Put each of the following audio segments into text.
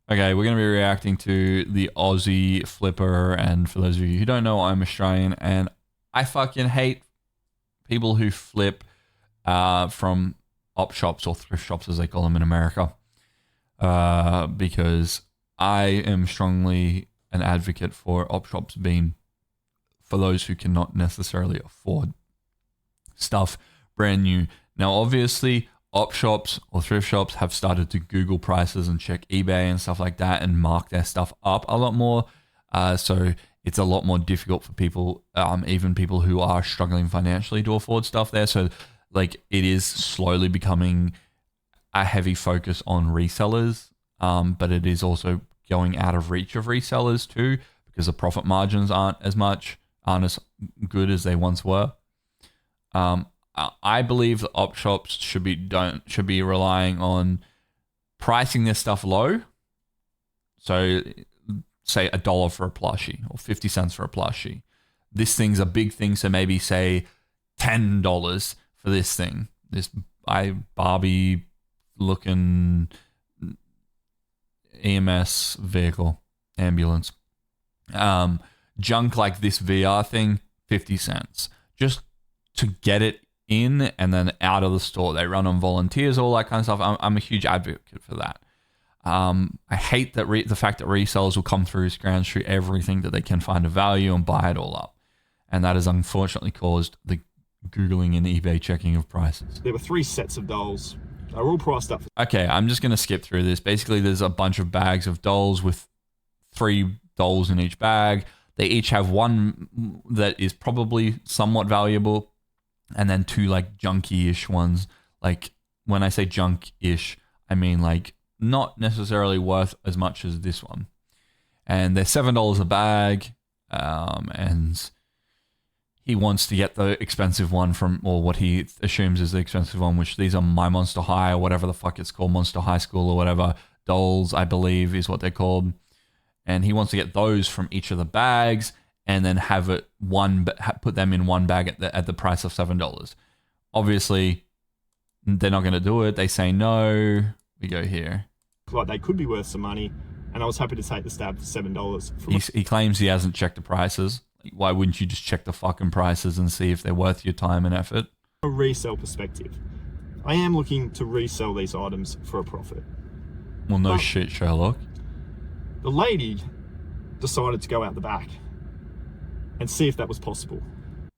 Okay, we're going to be reacting to the Aussie Flipper, and for those of you who don't know, I'm Australian, and I fucking hate people who flip from op shops or thrift shops, as they call them in America, because I am strongly an advocate for op shops being for those who cannot necessarily afford stuff brand new. Now, obviously, op shops or thrift shops have started to Google prices and check eBay and stuff like that and mark their stuff up a lot more. So it's a lot more difficult for people, even people who are struggling financially, to afford stuff there. So like it is slowly becoming a heavy focus on resellers, but it is also going out of reach of resellers too, because the profit margins aren't as good as they once were. I believe that op shops should be relying on pricing their stuff low. So say $1 for a plushie or 50 cents for a plushie. This thing's a big thing, so maybe say $10 for this thing. This Barbie looking EMS vehicle, ambulance. Junk like this VR thing, 50 cents. Just to get it in and then out of the store. They run on volunteers, all that kind of stuff. I'm a huge advocate for that. I hate that the fact that resellers will come through, scrounge through everything that they can find a value and buy it all up. And that has unfortunately caused the Googling and eBay checking of prices. There were 3 sets of dolls. They were all priced up. Okay, I'm just going to skip through this. Basically, there's a bunch of bags of dolls with 3 dolls in each bag. They each have one that is probably somewhat valuable, and then 2 like junky-ish ones. Like when I say junk-ish, I mean like not necessarily worth as much as this one. And they're $7 a bag, and he wants to get the expensive one from, or what he assumes is the expensive one, which these are My Monster High or whatever the fuck it's called, Monster High School or whatever. Dolls, I believe, is what they're called. And he wants to get those from each of the bags and then have it put them in one bag at the price of $7. Obviously, they're not going to do it. They say no. We go here. Like they could be worth some money, and I was happy to take the stab for $7. He claims he hasn't checked the prices. Why wouldn't you just check the fucking prices and see if they're worth your time and effort? From a resale perspective, I am looking to resell these items for a profit. Well, no shit, Sherlock. The lady decided to go out the back and see if that was possible.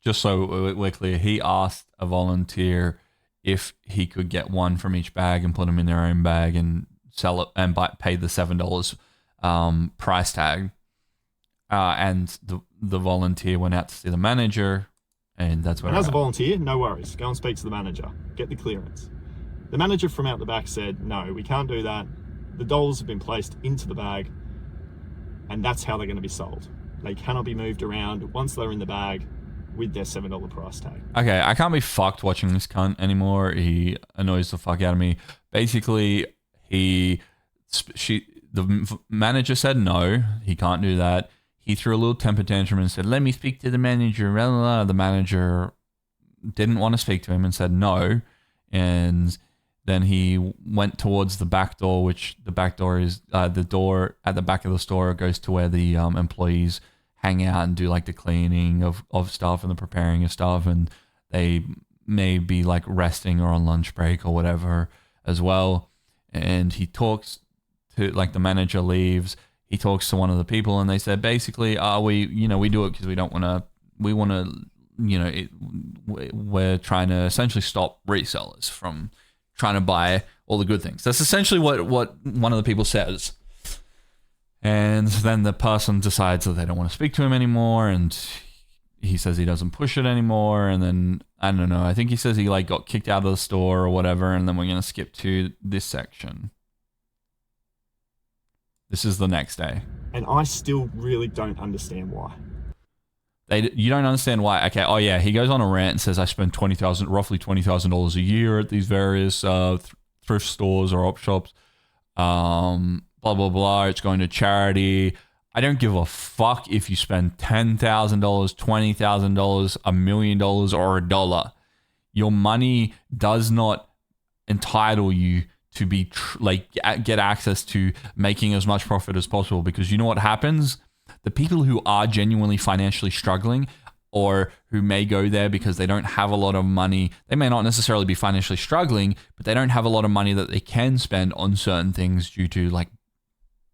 Just so we're clear, he asked a volunteer if he could get one from each bag and put them in their own bag and sell it and pay the $7 price tag. And the volunteer went out to see the manager, and that's where. And as a volunteer, no worries. Go and speak to the manager. Get the clearance. The manager from out the back said, no, we can't do that. The dolls have been placed into the bag, and that's how they're going to be sold. They cannot be moved around once they're in the bag with their $7 price tag. Okay, I can't be fucked watching this cunt anymore. He annoys the fuck out of me. Basically, the manager said no, he can't do that. He threw a little temper tantrum and said, let me speak to the manager. The manager didn't want to speak to him and said no. And then he went towards the back door, which the back door is the door at the back of the store goes to where the employees hang out and do like the cleaning of stuff and the preparing of stuff. And they may be like resting or on lunch break or whatever as well. And he talks to, like, the manager leaves. He talks to one of the people and they said, basically, we do it because we're trying to essentially stop resellers from trying to buy all the good things. That's essentially what one of the people says. And then the person decides that they don't want to speak to him anymore, and he says he doesn't push it anymore. And then, I don't know, I think he says he like got kicked out of the store or whatever. And then we're going to skip to this section. This is the next day. And I still really don't understand why. You don't understand why? Okay. Oh yeah. He goes on a rant and says, I spend roughly $20,000 a year at these various thrift stores or op shops. Blah, blah, blah. It's going to charity. I don't give a fuck if you spend $10,000, $20,000, $1 million, or $1. Your money does not entitle you to be get access to making as much profit as possible, because you know what happens? The people who are genuinely financially struggling, or who may go there because they don't have a lot of money, they may not necessarily be financially struggling, but they don't have a lot of money that they can spend on certain things due to like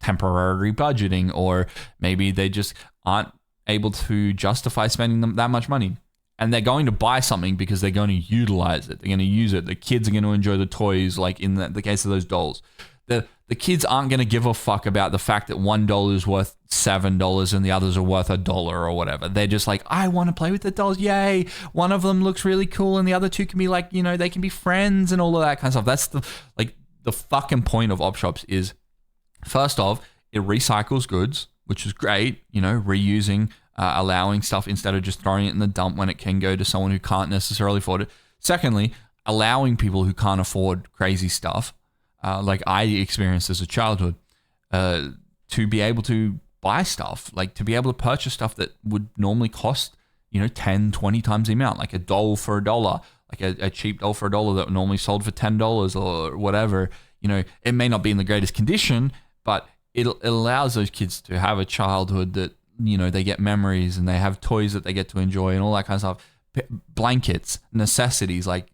temporary budgeting, or maybe they just aren't able to justify spending them that much money. And they're going to buy something because they're going to utilize it. They're going to use it. The kids are going to enjoy the toys, like in the case of those dolls. The kids aren't going to give a fuck about the fact that $1 is worth $7 and the others are worth $1 or whatever. They're just like, I want to play with the dolls. Yay. One of them looks really cool and the other two can be like, they can be friends and all of that kind of stuff. That's the fucking point of op shops is, first off, it recycles goods, which is great, reusing, allowing stuff instead of just throwing it in the dump when it can go to someone who can't necessarily afford it. Secondly, allowing people who can't afford crazy stuff, like I experienced as a childhood, to be able to buy stuff, like to be able to purchase stuff that would normally cost, 10, 20 times the amount, like a doll for $1, like a cheap doll for $1 that normally sold for $10 or whatever. It may not be in the greatest condition, but it allows those kids to have a childhood that, they get memories and they have toys that they get to enjoy and all that kind of stuff. Blankets, necessities, like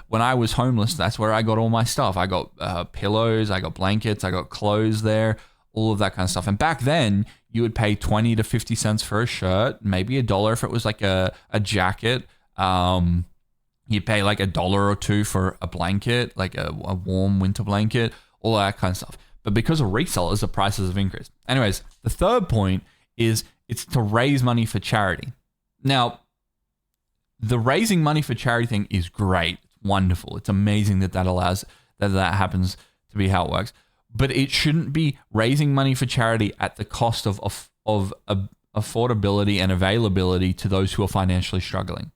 when I was homeless, that's where I got all my stuff. I got pillows, I got blankets, I got clothes there, all of that kind of stuff. And back then, you would pay 20 to 50 cents for a shirt, maybe $1 if it was like a jacket. You'd pay like $1 or $2 for a blanket, like a warm winter blanket, all that kind of stuff. But because of resellers, the prices have increased. Anyways, the third point is it's to raise money for charity. Now, the raising money for charity thing is great. It's wonderful. It's amazing that allows that happens to be how it works. But it shouldn't be raising money for charity at the cost of affordability and availability to those who are financially struggling.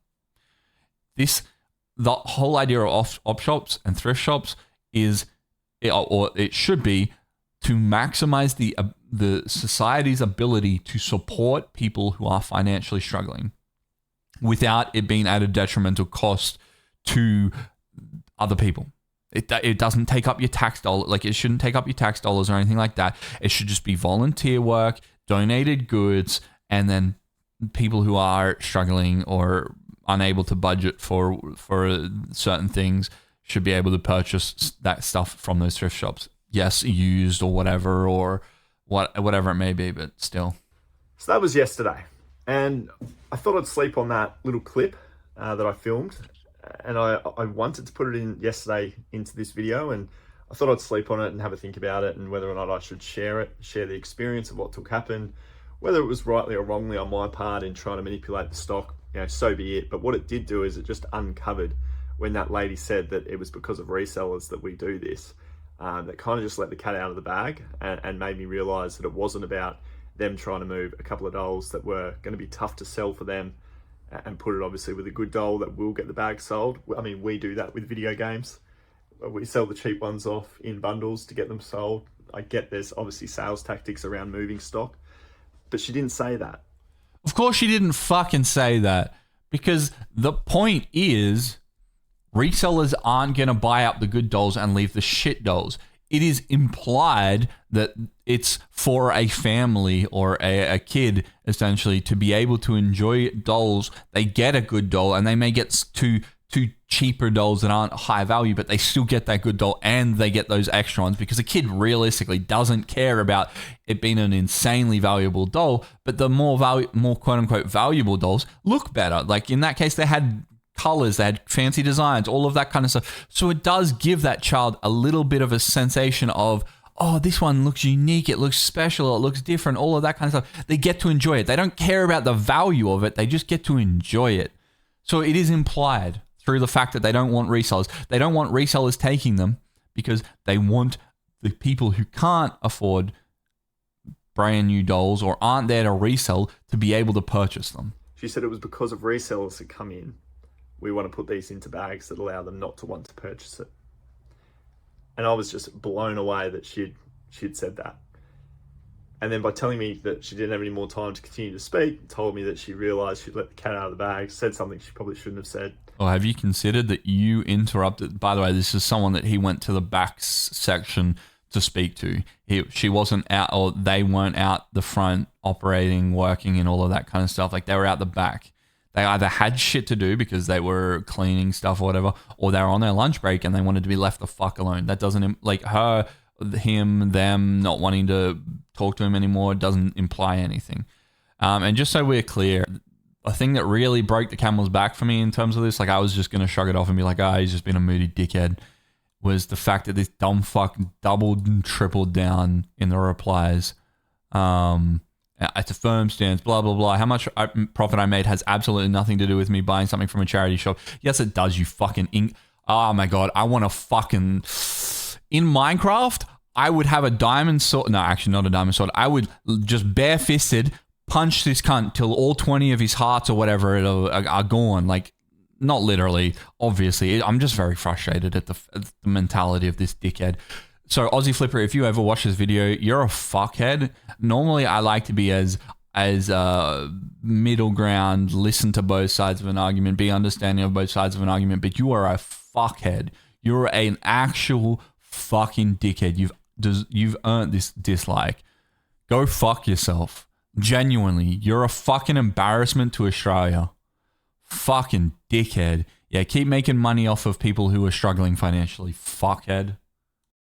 The whole idea of op shops and thrift shops is, or it should be, to maximize the society's ability to support people who are financially struggling without it being at a detrimental cost to other people. It doesn't take up your tax dollar, like it shouldn't take up your tax dollars or anything like that. It should just be volunteer work, donated goods, and then people who are struggling or unable to budget for certain things should be able to purchase that stuff from those thrift shops. Yes, used or whatever, or whatever it may be, but still. So that was yesterday, and I thought I'd sleep on that little clip that I filmed, and I wanted to put it in yesterday into this video, and I thought I'd sleep on it and have a think about it and whether or not I should share the experience of what took happen, whether it was rightly or wrongly on my part in trying to manipulate the stock, so be it. But what it did do is it just uncovered when that lady said that it was because of resellers that we do this. That kind of just let the cat out of the bag and made me realize that it wasn't about them trying to move a couple of dolls that were going to be tough to sell for them and put it obviously with a good doll that will get the bag sold. I mean, we do that with video games. We sell the cheap ones off in bundles to get them sold. I get there's obviously sales tactics around moving stock, but she didn't say that. Of course she didn't fucking say that, because the point is resellers aren't going to buy up the good dolls and leave the shit dolls. It is implied that it's for a family or a kid, essentially, to be able to enjoy dolls. They get a good doll, and they may get two cheaper dolls that aren't high value, but they still get that good doll, and they get those extra ones, because a kid realistically doesn't care about it being an insanely valuable doll, but the more quote-unquote valuable dolls look better. Like in that case, they had colors, they had fancy designs, all of that kind of stuff. So it does give that child a little bit of a sensation of, oh, this one looks unique, it looks special, it looks different, all of that kind of stuff. They get to enjoy it. They don't care about the value of it, they just get to enjoy it. So it is implied through the fact that they don't want resellers. They don't want resellers taking them because they want the people who can't afford brand new dolls or aren't there to resell to be able to purchase them. She said it was because of resellers that come in. We want to put these into bags that allow them not to want to purchase it. And I was just blown away that she'd said that. And then by telling me that she didn't have any more time to continue to speak, told me that she realised she'd let the cat out of the bag, said something she probably shouldn't have said. Or have you considered that you interrupted? By the way, this is someone that he went to the back section to speak to. She wasn't out, or they weren't out the front operating, working, and all of that kind of stuff. Like, they were out the back. They either had shit to do because they were cleaning stuff or whatever, or they were on their lunch break and they wanted to be left the fuck alone. That doesn't, like, her, him, them not wanting to talk to him anymore doesn't imply anything. And just so we're clear, a thing that really broke the camel's back for me in terms of this, like, I was just going to shrug it off and be like, he's just been a moody dickhead, was the fact that this dumb fuck doubled and tripled down in the replies. It's a firm stance, blah, blah, blah. How much profit I made has absolutely nothing to do with me buying something from a charity shop. Yes, it does, you fucking oh my God, I want to fucking... In Minecraft, I would have a diamond sword. No, actually not a diamond sword. I would just bare-fisted punch this cunt till all 20 of his hearts or whatever are gone. Like, not literally, obviously. I'm just very frustrated at the mentality of this dickhead. So, Aussie Flipper, if you ever watch this video, you're a fuckhead. Normally, I like to be as middle ground, listen to both sides of an argument, be understanding of both sides of an argument, but you are a fuckhead. You're an actual fucking dickhead. You've earned this dislike. Go fuck yourself. Genuinely, you're a fucking embarrassment to Australia. Fucking dickhead. Yeah, keep making money off of people who are struggling financially. Fuckhead.